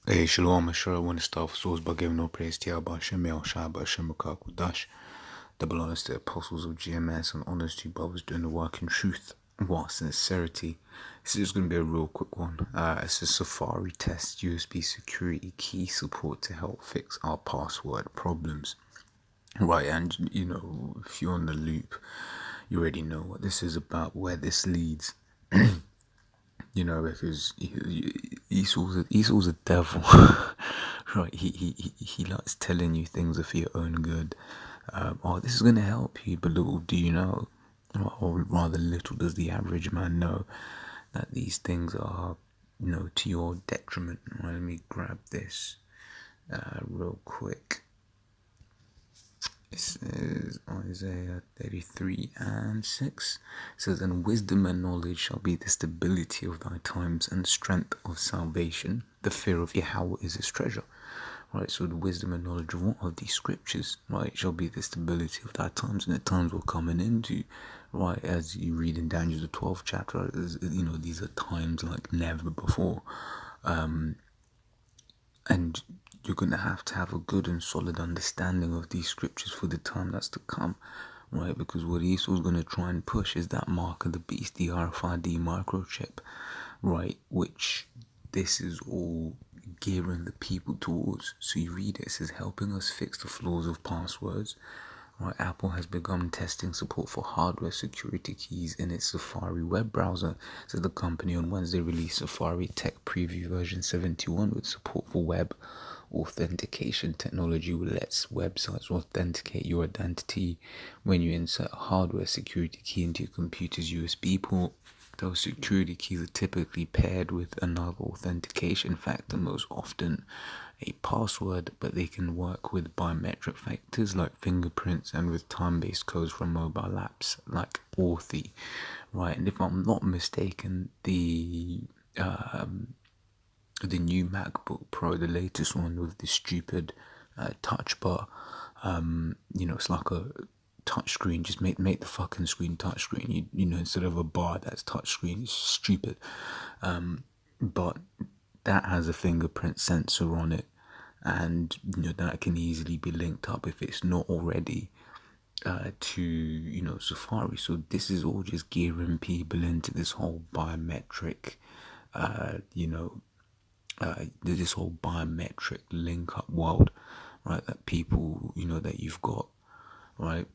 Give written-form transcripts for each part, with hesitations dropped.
Hey, Shalom, sure I want to start with source by giving no praise to Yahweh Hashem, Shai, Hashem, Dash. Double honors to the apostles of GMS and honors to brothers doing the work in truth, what sincerity. This is just going to be a real quick one. It's a Safari test USB security key support to help fix our password problems. Right, and you know, if you're on the loop, you already know what this is about, where this leads. You know, because Esau's a devil, right? He likes telling you things are for your own good. Oh, this is gonna help you, but little do you know, or rather, little does the average man know, that these things are, you know, to your detriment. Right, let me grab this real quick. This is Isaiah 33 and 6. It says, "And wisdom and knowledge shall be the stability of thy times, and strength of salvation. The fear of Yahweh is his treasure." Right, so the wisdom and knowledge of what? Of these scriptures, right, shall be the stability of thy times, and the times we're coming into, right, as you read in Daniel the 12th chapter, you know, these are times like never before. And you're going to have a good and solid understanding of these scriptures for the time that's to come, right? Because what Esau's going to try and push is that mark of the beast, the RFID microchip, right? Which this is all gearing the people towards. So you read it, it says, helping us fix the flaws of passwords. Right, Apple has begun testing support for hardware security keys in its Safari web browser. So the company on Wednesday released Safari Tech Preview version 71 with support for web authentication technology, which lets websites authenticate your identity when you insert a hardware security key into your computer's USB port. Those security keys are typically paired with another authentication factor, most often a password, but they can work with biometric factors like fingerprints and with time-based codes from mobile apps like Authy, right? And if I'm not mistaken, the new MacBook Pro, the latest one with the stupid touch bar, you know, it's like a touch screen. Just make the fucking screen touch screen. You know, instead of a bar that's touch screen, it's stupid. But that has a fingerprint sensor on it, and you know that can easily be linked up if it's not already to, you know, Safari. So this is all just gearing people into this whole biometric, you know, this whole biometric link up world, right? That people, you know, that you've got, right?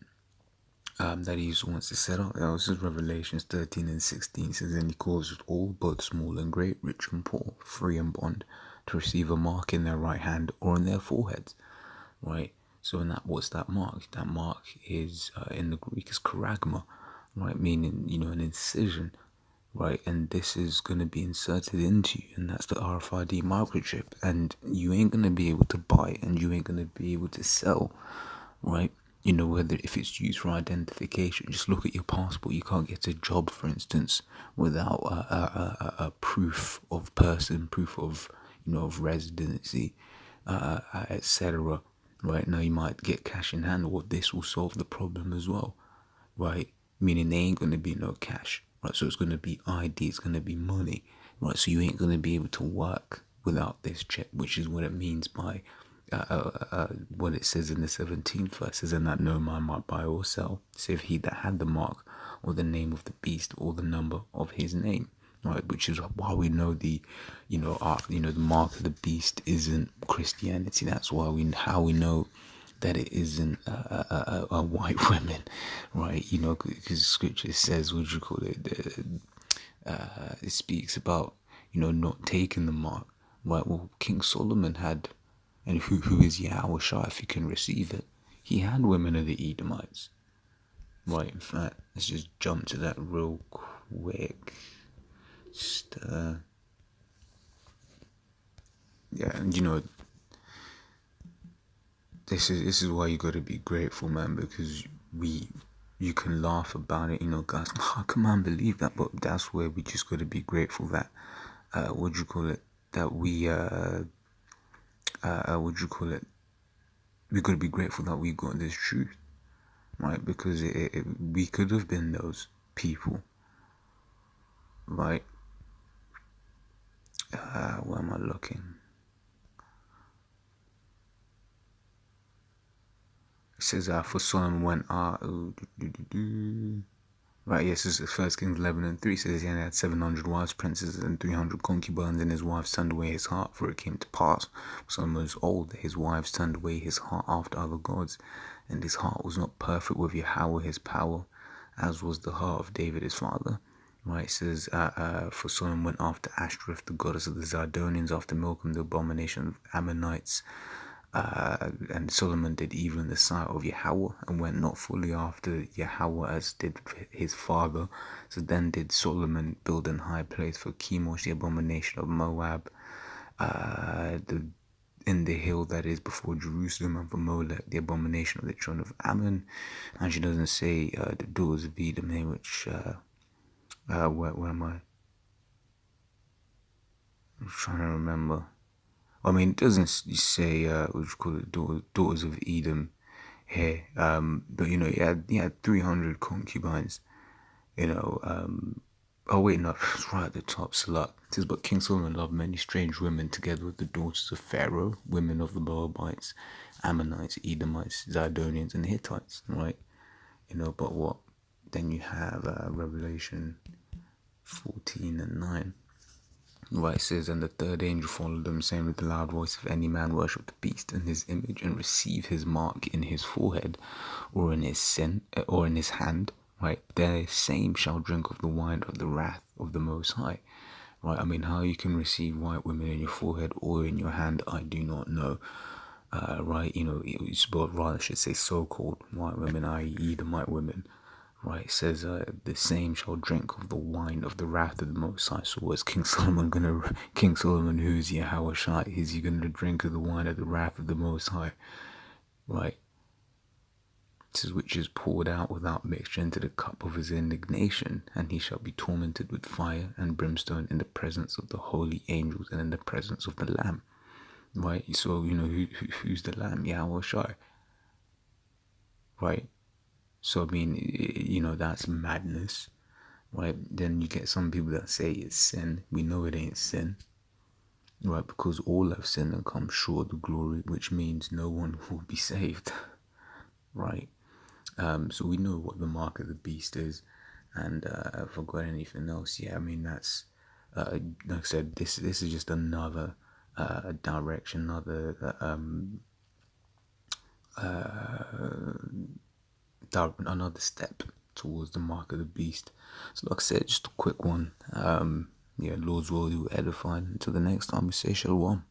That he wants to set up. This is Revelations 13 and 16. It says, "And he causes all, both small and great, rich and poor, free and bond, to receive a mark in their right hand or on their foreheads." Right? So, in that, what's that mark? That mark is, in the Greek, is charagma, right? Meaning, you know, an incision, right? And this is going to be inserted into you, and that's the RFID microchip. And you ain't going to be able to buy, and you ain't going to be able to sell, right? You know, whether if it's used for identification. Just look at your passport. You can't get a job, for instance, without a proof of person, proof of, you know, of residency, etc. Right now, you might get cash in hand, or this will solve the problem as well, right? Meaning there ain't gonna be no cash, right? So it's gonna be ID, it's gonna be money, right? So you ain't gonna be able to work without this chip, which is what it means by what it says in the 17th verse, is, "And that no man might buy or sell, save he that had the mark, or the name of the beast, or the number of his name." Right, which is why we know the, you know, the mark of the beast isn't Christianity. That's why how we know that it isn't a white women, right? You know, because Scripture says, what do you call it? It speaks about, you know, not taking the mark, right? Well, King Solomon had, and who is Yahweh Shai, if you can receive it, he had women of the Edomites, right? In fact, let's just jump to that real quick. Just yeah, and you know, this is why you got to be grateful, man, because you can laugh about it, you know, guys. How can man believe that? But that's where we just got to be grateful that what do you call it? That we what do you call it? We got to be grateful that we got this truth, right? Because we could have been those people, right? Where am I looking? says, for Solomon went out. Right, yes, this is 1 Kings 11:3 says he had 700 wives, princes, and 300 concubines, and his wives turned away his heart. For it came to pass, Solomon was old, that his wives turned away his heart after other gods, and his heart was not perfect with Yahweh his power, as was the heart of David his father. Right, it says, for Solomon went after Ashtoreth, the goddess of the Zidonians, after Milcom, the abomination of Ammonites. And Solomon did evil in the sight of Yahweh, and went not fully after Yahweh as did his father. So then did Solomon build an high place for Chemosh, the abomination of Moab, in the hill that is before Jerusalem, and for Molech, the abomination of the children of Ammon. And she doesn't say the daughters of Edom here, which where am I? I'm trying to remember. I mean, it doesn't say what you call it, daughters of Edom here. But he had 300 concubines. Oh wait, no, it's right at the top. Salat. It says, but King Solomon loved many strange women, together with the daughters of Pharaoh, women of the Moabites, Ammonites, Edomites, Zidonians, and Hittites. Right? But what? Then you have Revelation 14:9. Right, it says, and the third angel followed them, saying with a loud voice, if any man worship the beast and his image, and receive his mark in his forehead, or in his hand, right, the same shall drink of the wine of the wrath of the Most High. Right, I mean, how you can receive white women in your forehead or in your hand, I do not know. Right, but rather should say so-called white women, i.e. Edomite women. Right, it says, the same shall drink of the wine of the wrath of the Most High. So was King Solomon, who's Yahweh Shai, is he gonna drink of the wine of the wrath of the Most High? Right. It says, which is poured out without mixture into the cup of his indignation, and he shall be tormented with fire and brimstone in the presence of the holy angels and in the presence of the Lamb. Right, so who's the Lamb? Yahweh Shai. Right. So, I mean, that's madness, right? Then you get some people that say it's sin. We know it ain't sin, right? Because all have sinned and come short of the glory, which means no one will be saved, right? So we know what the mark of the beast is, and if I've got anything else, yeah, I mean, that's, like I said, this is just another direction, another step towards the mark of the beast. So like I said, just a quick one. Lord's will, you edifying. Until the next time, we say shalom.